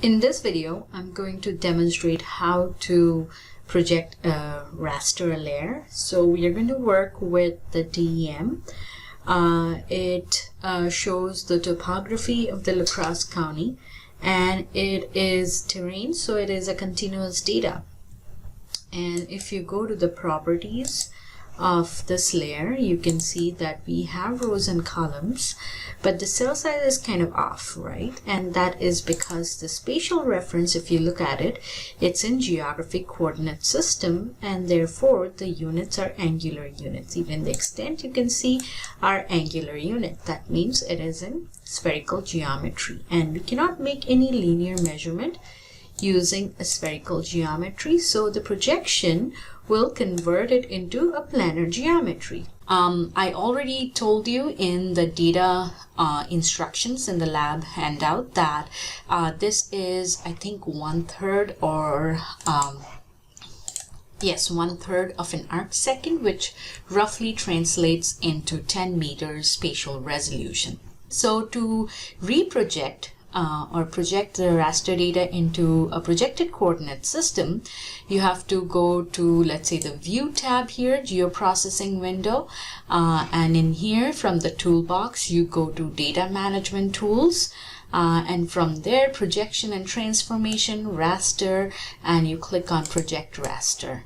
In this video, I'm going to demonstrate how to project a raster layer. So we are going to work with the DEM. It shows the topography of the La Crosse County, and it is terrain, so it is a continuous data. And if you go to the properties of this layer, you can see that we have rows and columns, but the cell size is kind of off, right? And that is because the spatial reference, if you look at it, it's in geographic coordinate system, and therefore the units are angular units. Even the extent you can see are angular unit. That means it is in spherical geometry, and we cannot make any linear measurement using a spherical geometry, so the projection will convert it into a planar geometry. I already told you in the data instructions in the lab handout that this is, I think, 1/3 or yes, 1/3 of an arcsecond, which roughly translates into 10 meters spatial resolution. So to reproject or project the raster data into a projected coordinate system, you have to go to, let's say, the View tab here, Geoprocessing window, and in here from the toolbox you go to Data Management Tools, and from there Projection and Transformation, Raster, and you click on Project Raster.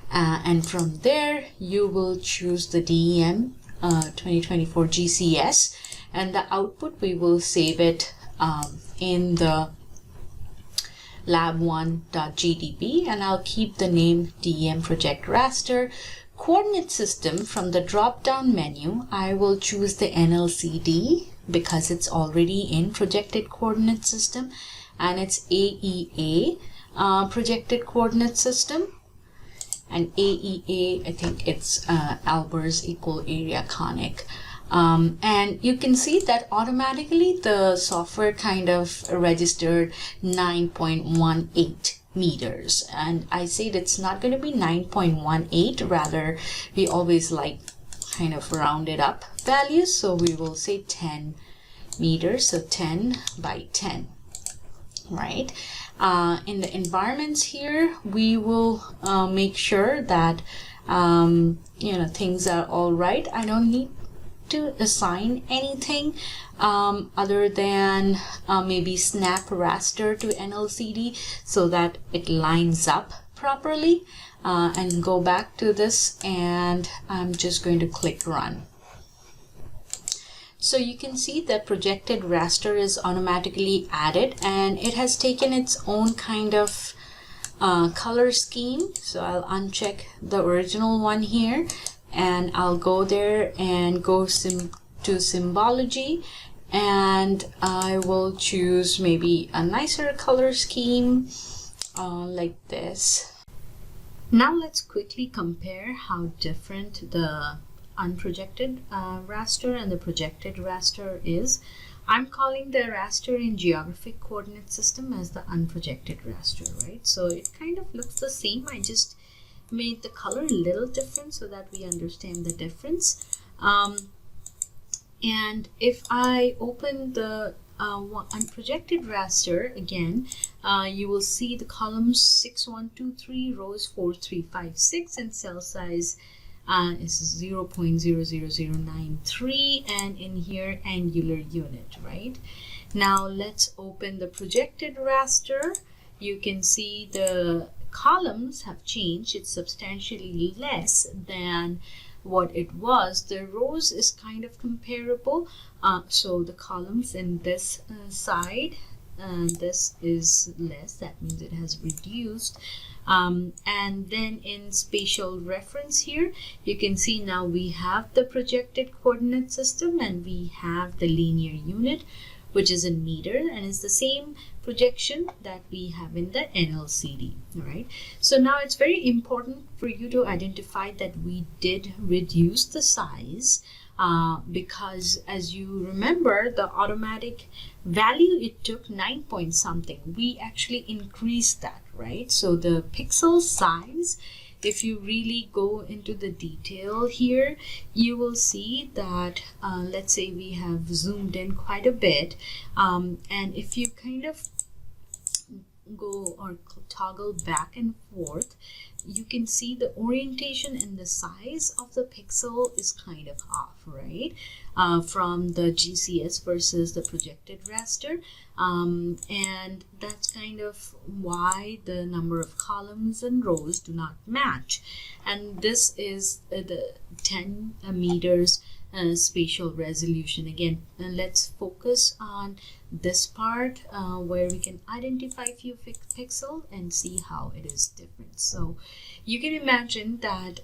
And from there you will choose the DEM 2024 GCS, and the output we will save it in the lab1.gdb, and I'll keep the name DEM Project Raster. Coordinate system, from the drop down menu I will choose the NLCD because it's already in projected coordinate system, and it's AEA projected coordinate system, and AEA, I think it's Albers Equal Area Conic. And you can see that automatically the software kind of registered 9.18 meters, and I said it's not going to be 9.18, rather we always like kind of rounded up values, so we will say 10 meters, so 10 by 10, right? In the environments here, we will make sure that things are all right. I don't need to assign anything other than maybe snap raster to NLCD so that it lines up properly, and go back to this, and I'm just going to click run. So you can see that projected raster is automatically added, and it has taken its own kind of color scheme. So I'll uncheck the original one here, and I'll go there and go to symbology, and I will choose maybe a nicer color scheme like this. Now let's quickly compare how different the unprojected raster and the projected raster is. I'm calling the raster in geographic coordinate system as the unprojected raster, right? So it kind of looks the same. I just made the color a little different so that we understand the difference. And if I open the unprojected raster again, you will see the columns 6, 1, 2, 3, rows 4, 3, 5, 6, and cell size is 0.00093, and in here angular unit, right? Now let's open the projected raster. You can see the columns have changed. It's substantially less than what it was. The rows is kind of comparable, so the columns in this side, this is less, that means it has reduced. And then in spatial reference here, you can see now we have the projected coordinate system, and we have the linear unit, which is in meter, and it's the same projection that we have in the NLCD, right? So now it's very important for you to identify that we did reduce the size, because as you remember, the automatic value, it took 9 point something. We actually increased that, right? So the pixel size, if you really go into the detail here, you will see that let's say we have zoomed in quite a bit, and if you kind of go or toggle back and forth, you can see the orientation and the size of the pixel is kind of off, right? From the GCS versus the projected raster. And that's kind of why the number of columns and rows do not match. And this is the 10 meters spatial resolution. Again, let's focus on this part where we can identify a few pixels and see how it is different. So you can imagine that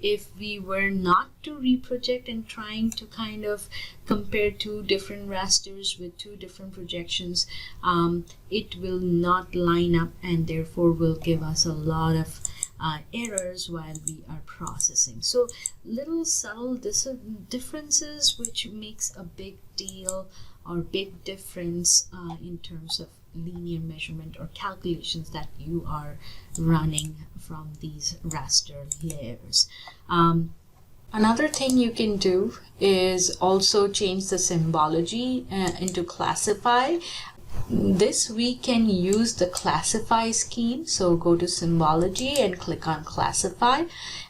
if we were not to reproject and trying to kind of compare two different rasters with two different projections, it will not line up and therefore will give us a lot of errors while we are processing. So little subtle differences which makes a big deal or big difference in terms of linear measurement or calculations that you are running from these raster layers. Another thing you can do is also change the symbology into classify. This we can use the classify scheme. So go to symbology and click on classify,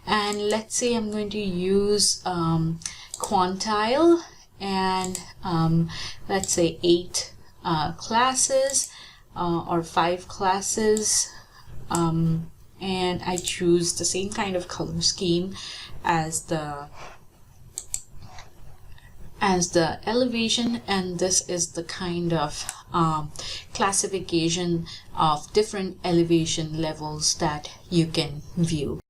and let's say I'm going to use quantile, and let's say 8 classes or 5 classes, and I choose the same kind of color scheme as the elevation, and this is the kind of classification of different elevation levels that you can view.